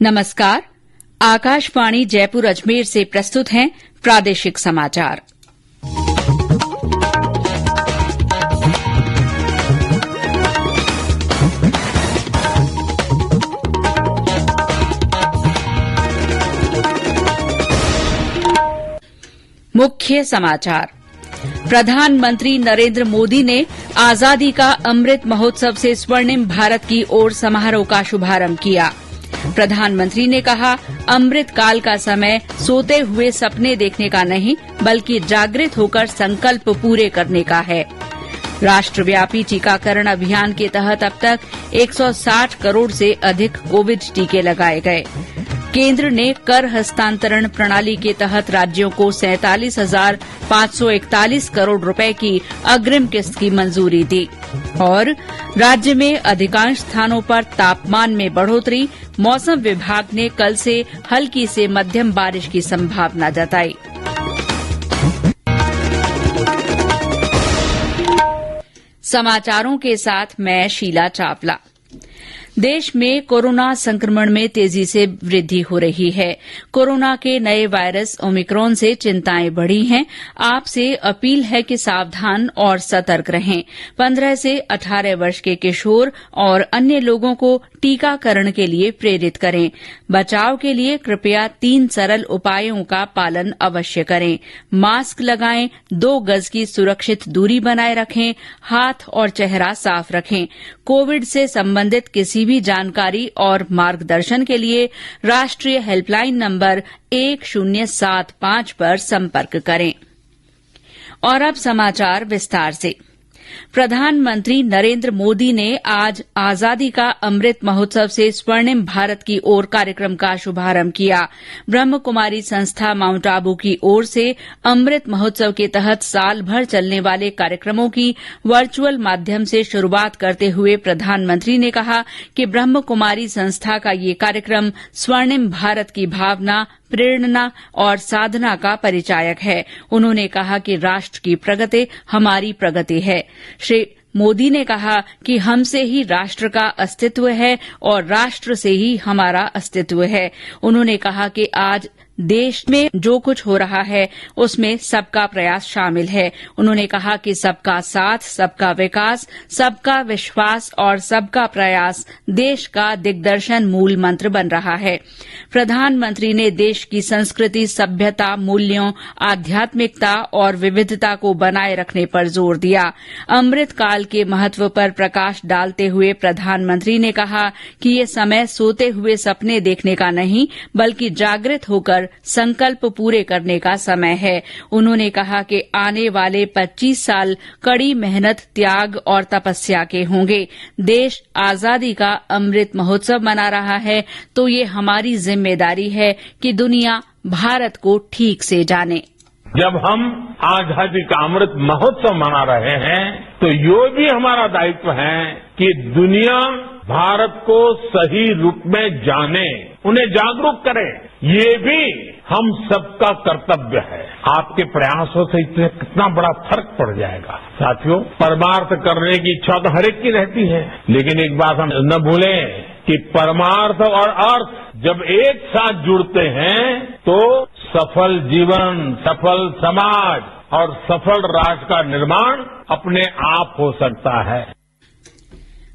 नमस्कार। आकाशवाणी जयपुर अजमेर से प्रस्तुत हैं प्रादेशिक समाचार। मुख्य समाचार। प्रधानमंत्री नरेंद्र मोदी ने आजादी का अमृत महोत्सव से स्वर्णिम भारत की ओर समारोह का शुभारंभ किया। प्रधानमंत्री ने कहा, अमृत काल का समय सोते हुए सपने देखने का नहीं, बल्कि जागृत होकर संकल्प पूरे करने का है। राष्ट्रव्यापी टीकाकरण अभियान के तहत अब तक 160 करोड़ से अधिक कोविड टीके लगाए गए। केंद्र ने कर हस्तांतरण प्रणाली के तहत राज्यों को 47,541 करोड़ रुपए की अग्रिम किस्त की मंजूरी दी। और राज्य में अधिकांश स्थानों पर तापमान में बढ़ोतरी, मौसम विभाग ने कल से हल्की से मध्यम बारिश की संभावना जताई। समाचारों के साथ मैं शीला चावला। देश में कोरोना संक्रमण में तेजी से वृद्धि हो रही है। कोरोना के नए वायरस ओमिक्रॉन से चिंताएं बढ़ी हैं। आपसे अपील है कि सावधान और सतर्क रहें। 15 से 18 वर्ष के किशोर और अन्य लोगों को टीकाकरण के लिए प्रेरित करें। बचाव के लिए कृपया 3 सरल उपायों का पालन अवश्य करें। मास्क लगाएं, 2 गज की सुरक्षित दूरी बनाए रखें, हाथ और चेहरा साफ रखें। कोविड से संबंधित किसी भी जानकारी और मार्गदर्शन के लिए राष्ट्रीय हेल्पलाइन नंबर 1075 पर संपर्क करें। और अब समाचार विस्तार से। प्रधानमंत्री नरेंद्र मोदी ने आज आजादी का अमृत महोत्सव से स्वर्णिम भारत की ओर कार्यक्रम का शुभारंभ किया। ब्रह्म कुमारी संस्था माउंट आबू की ओर से अमृत महोत्सव के तहत साल भर चलने वाले कार्यक्रमों की वर्चुअल माध्यम से शुरूआत करते हुए प्रधानमंत्री ने कहा कि ब्रह्म कुमारी संस्था का ये कार्यक्रम स्वर्णिम भारत की भावना, प्रेरणा और साधना का परिचायक है। उन्होंने कहा कि राष्ट्र की प्रगति हमारी प्रगति है। श्री मोदी ने कहा कि हमसे ही राष्ट्र का अस्तित्व है और राष्ट्र से ही हमारा अस्तित्व है। उन्होंने कहा कि आज देश में जो कुछ हो रहा है उसमें सबका प्रयास शामिल है। उन्होंने कहा कि सबका साथ, सबका विकास, सबका विश्वास और सबका प्रयास देश का दिग्दर्शन मूल मंत्र बन रहा है। प्रधानमंत्री ने देश की संस्कृति, सभ्यता, मूल्यों, आध्यात्मिकता और विविधता को बनाए रखने पर जोर दिया। अमृत काल के महत्व पर प्रकाश डालते हुए प्रधानमंत्री ने कहा कि ये समय सोते हुए सपने देखने का नहीं, बल्कि जागृत होकर संकल्प पूरे करने का समय है। उन्होंने कहा कि आने वाले 25 साल कड़ी मेहनत, त्याग और तपस्या के होंगे। देश आजादी का अमृत महोत्सव मना रहा है, तो ये हमारी जिम्मेदारी है कि दुनिया भारत को ठीक से जाने। जब हम आजादी का अमृत महोत्सव मना रहे हैं, तो ये भी हमारा दायित्व है कि दुनिया भारत को सही रूप में जाने, उन्हें जागरूक करें। ये भी हम सबका कर्तव्य है। आपके प्रयासों से इसमें कितना बड़ा फर्क पड़ जाएगा। साथियों, परमार्थ करने की इच्छा तो हर एक की रहती है, लेकिन एक बात हम न भूलें कि परमार्थ और अर्थ जब एक साथ जुड़ते हैं तो सफल जीवन, सफल समाज और सफल राष्ट्र का निर्माण अपने आप हो सकता है।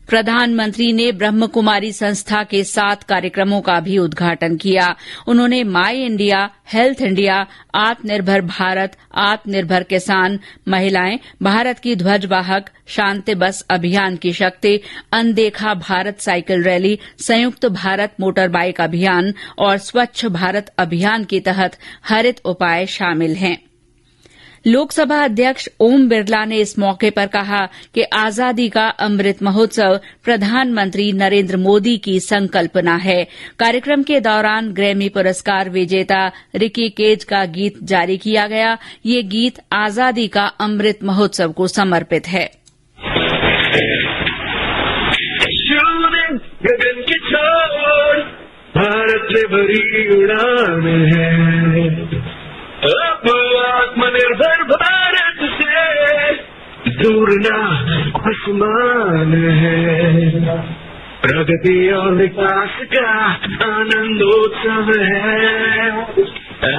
प्रधानमंत्री ने ब्रह्म कुमारी संस्था के 7 कार्यक्रमों का भी उद्घाटन किया। उन्होंने माई इंडिया, हेल्थ इंडिया, आत्मनिर्भर भारत, आत्मनिर्भर किसान, महिलाएं, भारत की ध्वजवाहक, शांति बस अभियान की शक्ति, अनदेखा भारत साइकिल रैली, संयुक्त भारत मोटर बाइक अभियान और स्वच्छ भारत अभियान के तहत हरित उपाय शामिल हैं। लोकसभा अध्यक्ष ओम बिरला ने इस मौके पर कहा कि आजादी का अमृत महोत्सव प्रधानमंत्री नरेंद्र मोदी की संकल्पना है। कार्यक्रम के दौरान ग्रैमी पुरस्कार विजेता रिकी केज का गीत जारी किया गया। ये गीत आजादी का अमृत महोत्सव को समर्पित है। भारत से भरी उड़ान है, अब आत्मनिर्भर भारत से दूर ना आसमान है। प्रगति और विकास का आनंदोत्सव है,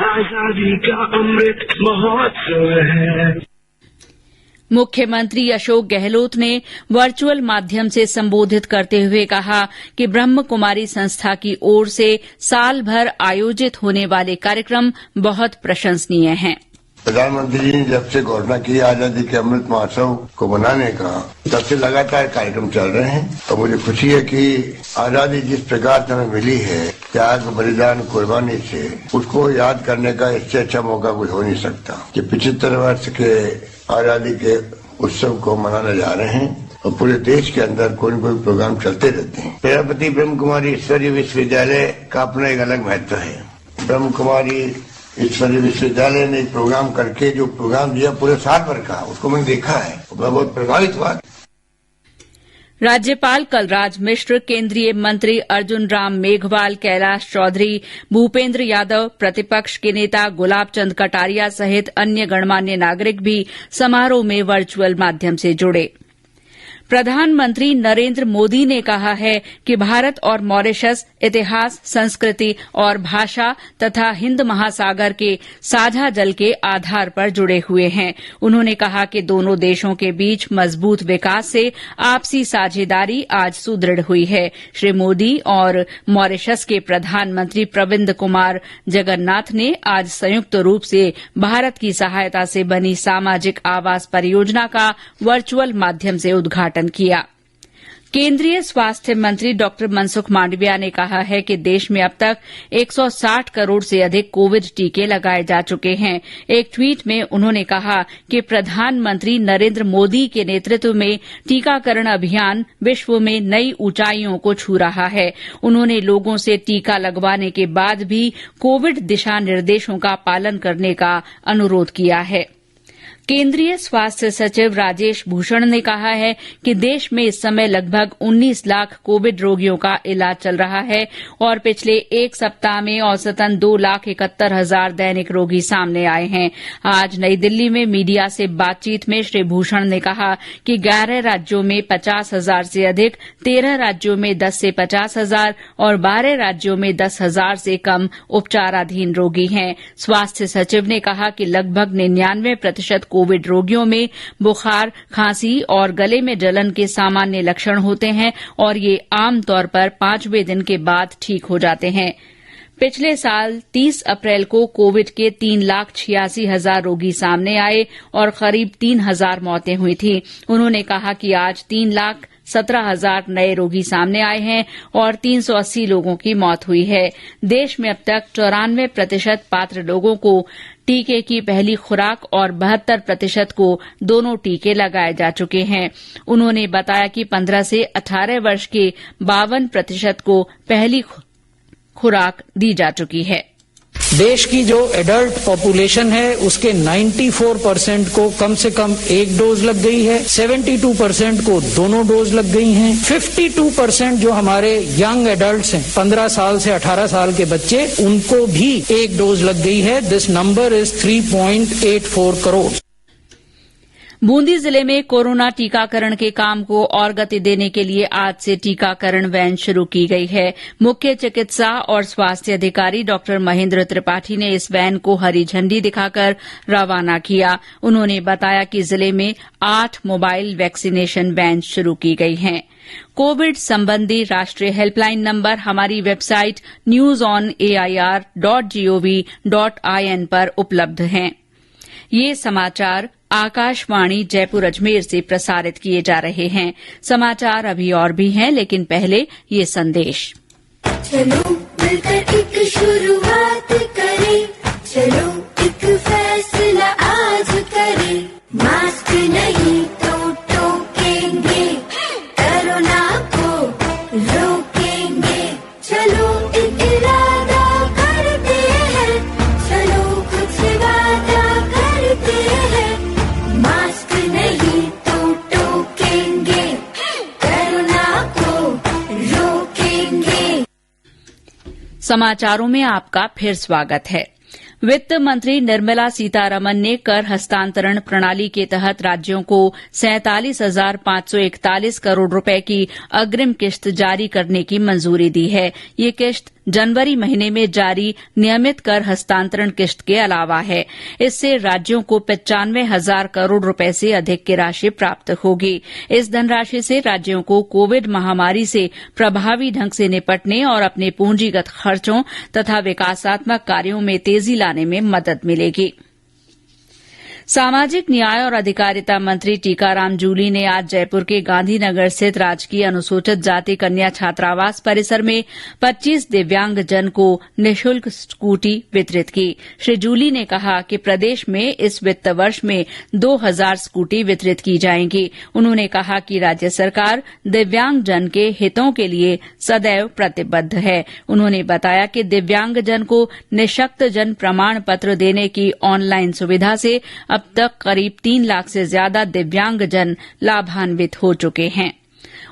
आजादी का अमृत महोत्सव है। मुख्यमंत्री अशोक गहलोत ने वर्चुअल माध्यम से संबोधित करते हुए कहा कि ब्रह्म कुमारी संस्था की ओर से साल भर आयोजित होने वाले कार्यक्रम बहुत प्रशंसनीय हैं। प्रधानमंत्री जी ने जब से घोषणा की आजादी के अमृत महोत्सव को मनाने का, तब से लगातार कार्यक्रम चल रहे हैं। तो मुझे खुशी है कि आजादी जिस प्रकार से हमें मिली है, त्याग, बलिदान, कुर्बानी से, उसको याद करने का इससे अच्छा मौका कुछ हो नहीं सकता। कि 75 वर्ष के आजादी के उत्सव को मनाने जा रहे हैं और पूरे देश के अंदर कोई न कोई प्रोग्राम चलते रहते हैं। प्रजापति ब्रह्म कुमारी ईश्वरीय विश्वविद्यालय का अपना एक अलग महत्व है। ब्रह्म कुमारी ईश्वरीय विश्वविद्यालय ने एक प्रोग्राम करके जो प्रोग्राम दिया पूरे साल भर का, उसको मैंने देखा है, मैं बहुत प्रभावित हुआ। राज्यपाल कलराज मिश्र, केंद्रीय मंत्री अर्जुन राम मेघवाल, कैलाश चौधरी, भूपेंद्र यादव, प्रतिपक्ष के नेता गुलाब चंद कटारिया सहित अन्य गणमान्य नागरिक भी समारोह में वर्चुअल माध्यम से जुड़े। प्रधानमंत्री नरेंद्र मोदी ने कहा है कि भारत और मॉरिशस इतिहास, संस्कृति और भाषा तथा हिंद महासागर के साझा जल के आधार पर जुड़े हुए हैं। उन्होंने कहा कि दोनों देशों के बीच मजबूत विकास से आपसी साझेदारी आज सुदृढ़ हुई है। श्री मोदी और मॉरिशस के प्रधानमंत्री प्रविंद कुमार जगन्नाथ ने आज संयुक्त रूप से भारत की सहायता से बनी सामाजिक आवास परियोजना का वर्चुअल माध्यम से उद्घाटन किया। केंद्रीय स्वास्थ्य मंत्री डॉक्टर मनसुख मांडविया ने कहा है कि देश में अब तक 160 करोड़ से अधिक कोविड टीके लगाए जा चुके हैं। एक ट्वीट में उन्होंने कहा कि प्रधानमंत्री नरेंद्र मोदी के नेतृत्व में टीकाकरण अभियान विश्व में नई ऊंचाइयों को छू रहा है। उन्होंने लोगों से टीका लगवाने के बाद भी कोविड दिशा निर्देशों का पालन करने का अनुरोध किया है। केंद्रीय स्वास्थ्य सचिव राजेश भूषण ने कहा है कि देश में इस समय लगभग 19 लाख कोविड रोगियों का इलाज चल रहा है और पिछले एक सप्ताह में औसतन 2,71,000 दैनिक रोगी सामने आए हैं। आज नई दिल्ली में मीडिया से बातचीत में श्री भूषण ने कहा कि 11 राज्यों में 50,000 से अधिक, 13 राज्यों में 10 से 50,000 और 12 राज्यों में 10,000 से कम उपचाराधीन रोगी हैं। स्वास्थ्य सचिव ने कहा कि लगभग 99% कोविड रोगियों में बुखार, खांसी और गले में जलन के सामान्य लक्षण होते हैं और ये आमतौर पर 5वें दिन के बाद ठीक हो जाते हैं। पिछले साल 30 अप्रैल को कोविड के 3,86,000 रोगी सामने आए और करीब 3,000 मौतें हुई थी। उन्होंने कहा कि आज 3,17,000 नए रोगी सामने आए हैं और 380 लोगों की मौत हुई है। देश में अब तक 94% पात्र लोगों को टीके की पहली खुराक और 72% को दोनों टीके लगाए जा चुके हैं। उन्होंने बताया कि 15 से 18 वर्ष के 52% को पहली खुराक दी जा चुकी है। देश की जो एडल्ट पॉपुलेशन है उसके 94% को कम से कम एक डोज लग गई है, 72% को दोनों डोज लग गई हैं, 52% जो हमारे यंग एडल्ट्स हैं 15 साल से 18 साल के बच्चे, उनको भी एक डोज लग गई है। This number is 3.84 crore. Bundi जिले में कोरोना टीकाकरण के काम को और गति देने के लिए आज से टीकाकरण वैन शुरू की गई है। मुख्य चिकित्सा और स्वास्थ्य अधिकारी डॉक्टर महेंद्र त्रिपाठी ने इस वैन को हरी झंडी दिखाकर रवाना किया। उन्होंने बताया कि जिले में 8 मोबाइल वैक्सीनेशन वैन शुरू की गई हैं। कोविड संबंधी राष्ट्रीय हेल्पलाइन नंबर हमारी वेबसाइट newsonair.gov.in पर उपलब्ध हैं। ये समाचार आकाशवाणी जयपुर अजमेर से प्रसारित किए जा रहे हैं। समाचार अभी और भी हैं, लेकिन पहले ये संदेश। चलो मिलकर एक शुरुआत करें, चलो एक फैसला आज करें, मास्क नहीं तो टोकेंगे, कोरोना को रोकेंगे, चलो एक इरादा करते हैं, चलो कुछ वादा करते हैं, मास्क नहीं तो टोकेंगे, कोरोना को रोकेंगे। समाचारों में आपका फिर स्वागत है। वित्त मंत्री निर्मला सीतारमन ने कर हस्तांतरण प्रणाली के तहत राज्यों को 47,541 करोड़ रुपए की अग्रिम किश्त जारी करने की मंजूरी दी है। ये किश्त जनवरी महीने में जारी नियमित कर हस्तांतरण किश्त के अलावा है। इससे राज्यों को 95,000 करोड़ रुपए से अधिक की राशि प्राप्त होगी। इस धनराशि से राज्यों को कोविड महामारी से प्रभावी ढंग से निपटने और अपने पूंजीगत खर्चों तथा विकासात्मक कार्यों में तेजी लाने में मदद मिलेगी। सामाजिक न्याय और अधिकारिता मंत्री टीकाराम जूली ने आज जयपुर के गांधीनगर स्थित राजकीय अनुसूचित जाति कन्या छात्रावास परिसर में 25 दिव्यांगजन को निःशुल्क स्कूटी वितरित की। श्री जूली ने कहा कि प्रदेश में इस वित्त वर्ष में 2,000 स्कूटी वितरित की जाएंगी। उन्होंने कहा कि राज्य सरकार दिव्यांगजन के हितों के लिए सदैव प्रतिबद्ध है। उन्होंने बताया कि दिव्यांगजन को निःशक्तजन प्रमाण पत्र देने की ऑनलाइन सुविधा से अब तक करीब 3 लाख से ज्यादा दिव्यांगजन लाभान्वित हो चुके हैं।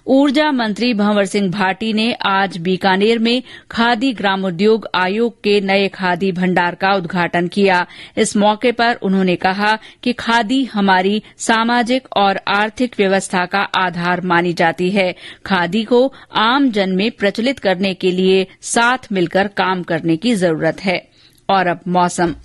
ऊर्जा मंत्री भंवर सिंह भाटी ने आज बीकानेर में खादी ग्रामोद्योग आयोग के नए खादी भंडार का उद्घाटन किया। इस मौके पर उन्होंने कहा कि खादी हमारी सामाजिक और आर्थिक व्यवस्था का आधार मानी जाती है। खादी को आम जन में प्रचलित करने के लिए साथ मिलकर काम करने की जरूरत है। और अब मौसम।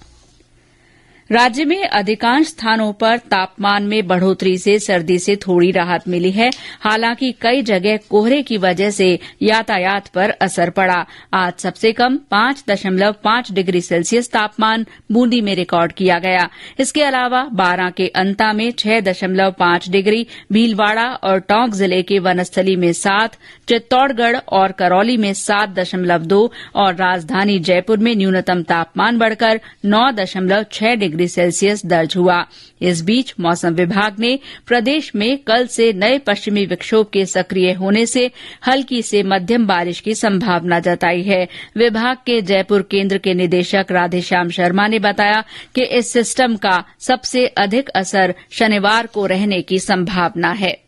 राज्य में अधिकांश स्थानों पर तापमान में बढ़ोतरी से सर्दी से थोड़ी राहत मिली है। हालांकि कई जगह कोहरे की वजह से यातायात पर असर पड़ा। आज सबसे कम 5.5 डिग्री सेल्सियस तापमान बूंदी में रिकॉर्ड किया गया। इसके अलावा बारां के अंता में 6.5 डिग्री, भीलवाड़ा और टोंक जिले के वनस्थली में 7, चित्तौड़गढ़ और करौली में 7.2 और राजधानी जयपुर में न्यूनतम तापमान बढ़कर 9.6 डिग्री सेल्सियस दर्ज हुआ। इस बीच मौसम विभाग ने प्रदेश में कल से नए पश्चिमी विक्षोभ के सक्रिय होने से हल्की से मध्यम बारिश की संभावना जताई है। विभाग के जयपुर केंद्र के निदेशक राधेश्याम शर्मा ने बताया कि इस सिस्टम का सबसे अधिक असर शनिवार को रहने की संभावना है।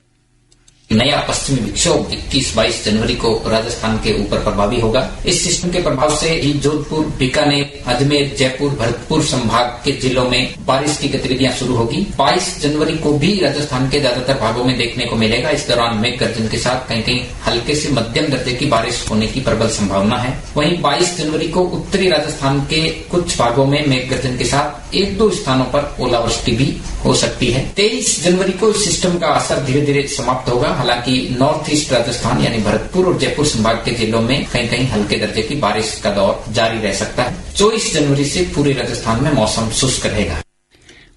नया पश्चिमी विक्षोभ 21-22 जनवरी को राजस्थान के ऊपर प्रभावी होगा। इस सिस्टम के प्रभाव से ही जोधपुर, बीकानेर, अजमेर, जयपुर, भरतपुर संभाग के जिलों में बारिश की गतिविधियां शुरू होगी। 22 जनवरी को भी राजस्थान के ज्यादातर भागों में देखने को मिलेगा। इस दौरान मेघ गर्जन के साथ कहीं कहीं हल्के से मध्यम दर्जे की बारिश होने की प्रबल संभावना है। वहीं 22 जनवरी को उत्तरी राजस्थान के कुछ भागों में मेघ गर्जन के साथ 1-2 स्थानों पर ओलावृष्टि भी हो सकती है। 23 जनवरी को इस सिस्टम का असर धीरे धीरे समाप्त होगा। हालांकि नॉर्थ ईस्ट राजस्थान यानी भरतपुर और जयपुर संभाग के जिलों में कहीं कहीं हल्के दर्जे की बारिश का दौर जारी रह सकता है। 24 जनवरी से पूरे राजस्थान में मौसम शुष्क रहेगा।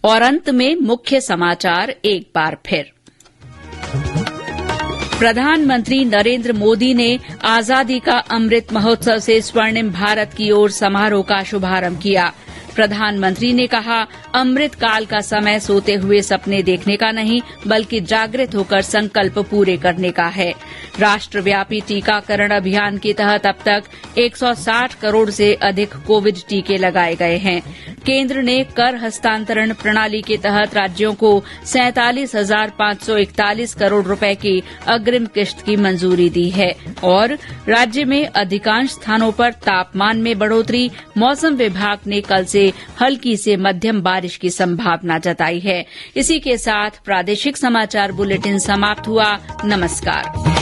और अंत में मुख्य समाचार एक बार फिर। प्रधानमंत्री नरेंद्र मोदी ने आजादी का अमृत महोत्सव से स्वर्णिम भारत की ओर समारोह का शुभारंभ किया। प्रधानमंत्री ने कहा, अमृत काल का समय सोते हुए सपने देखने का नहीं बल्कि जागृत होकर संकल्प पूरे करने का है। राष्ट्रव्यापी टीकाकरण अभियान के तहत अब तक 160 करोड़ से अधिक कोविड टीके लगाए गए हैं। केंद्र ने कर हस्तांतरण प्रणाली के तहत राज्यों को 47,541 करोड़ रुपए की अग्रिम किश्त की मंजूरी दी है। और राज्य में अधिकांश स्थानों पर तापमान में बढ़ोतरी, मौसम विभाग ने कल से हल्की से मध्यम बारिश की संभावना जताई है। इसी के साथ प्रादेशिक समाचार बुलेटिन समाप्त हुआ। नमस्कार।